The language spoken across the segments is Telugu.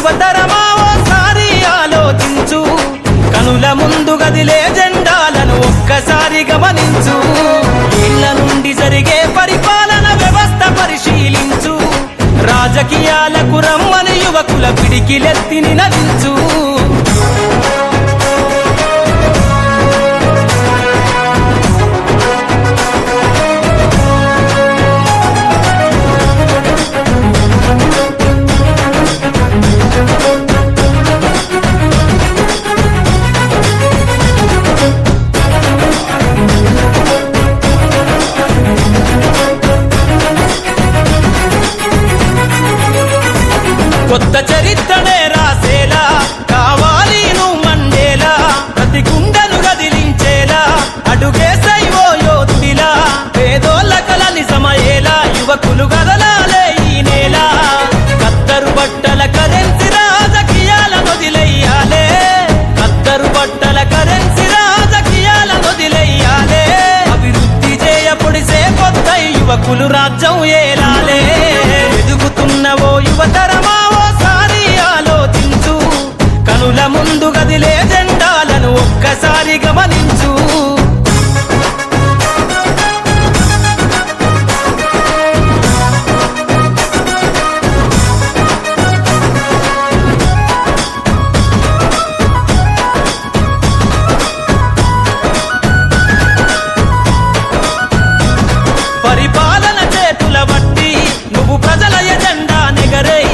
యువతరమా ఓసారి ఆలోచించు, కనుల ముందు గదిలే జెండాలను ఒక్కసారి గమనించు. ఇళ్ల నుండి జరిగే పరిపాలన వ్యవస్థ పరిశీలించు, రాజకీయాలకు రమ్మని యువకుల పిడికిలెత్తి నినదించు. కొత్త చరిత్రనే రాసేలా కావాలి నువ్వు మండేలా, ప్రతి గుండెను గదిలించేలా అడుగేసై ఓ యోధుడిలా. పేదోళ్ళ కల నిజమయ్యేలా యువకులు గదలాలే ఈ నేల. కత్తరు బట్టల కరెన్సీ రాజకీయాల వదిలెయ్యాలే, కత్తరు బట్టల కరెన్సీ రాజకీయాల వదిలెయ్యాలే. అభివృద్ధి చేయపొడిసే కొత్త యువకులు రాజ్యం ఏలాలే. ఎదుగుతున్నవో యువతరమా కనుల ముందు గదిలే జెండాలను ఒక్కసారి గమనించు. పరిపాలన చేతుల బట్టి నువ్వు ప్రజల ఎజెండా నెగరై,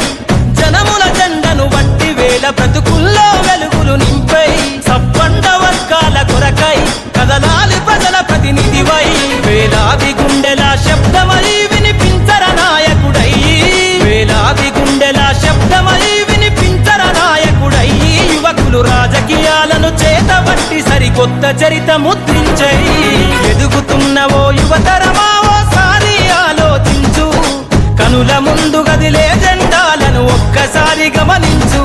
జనముల జెండను బట్టి వేల బ్రతుకుల్లో వెలుగులు నింపై, సబ్బండ వర్గాల కొరకై కదలాలి ప్రజల ప్రతినిధివై. వేలాది గుండెల శబ్దమై వినిపించర నాయకుడై, వేలాది గుండెల శబ్దమై వినిపించర నాయకుడై. యువకులు రాజకీయాలను చేతబట్టి సరికొత్త చరిత ముద్రించై. ఎదుగుతున్నవో యువతరమా ఓసారి ఆలోచించు, కనుల ముందు గదిలే జెండాలను ఒక్కసారి గమనించు.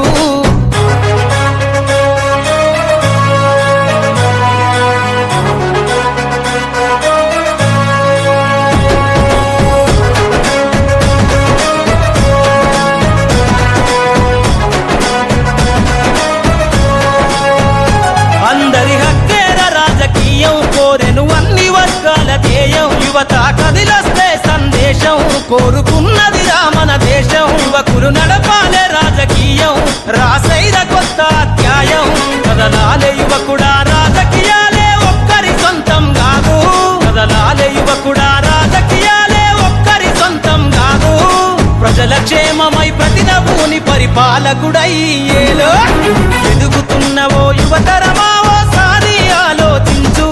అందరి హక్కేర రాజకీయం కోరెను అన్ని వర్గాల ధ్యేయం. యువత కదిలొస్తే సందేశం కోరుకున్నది రామన దేశం. యువకులు నడపాలే రాజకీయం, రాసైద కొత్త అధ్యాయం. కదలాలే యువకుడా రాజకీయాలే ఒక్కరి సొంతం కాదు, కదలాలే యువకుడా రాజకీయాలే ఒక్కరి సొంతం కాదు. ప్రజల క్షేమమై ప్రతి నవ్వుని పరిపాలకుడై ఏలో. ఎదుగుతున్నవో యువతరమా ఓసారి ఆలోచించు,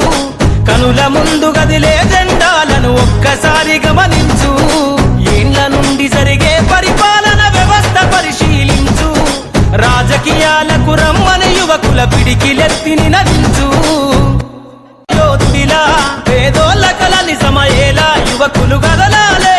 కనుల ముందు గదిలే జెండాలను ఒక్కసారి గమనించు. ఏండ్ల నుండి జరిగే పరిపాలన వ్యవస్థ పరిశీలించు, రాజకీయాలకు రమ్మని యువకుల పిడికిలెత్తి నినదించు. యోధుడిలా పేదోళ్ళ కల నిజమయ్యేలా యువకులు గదలాలే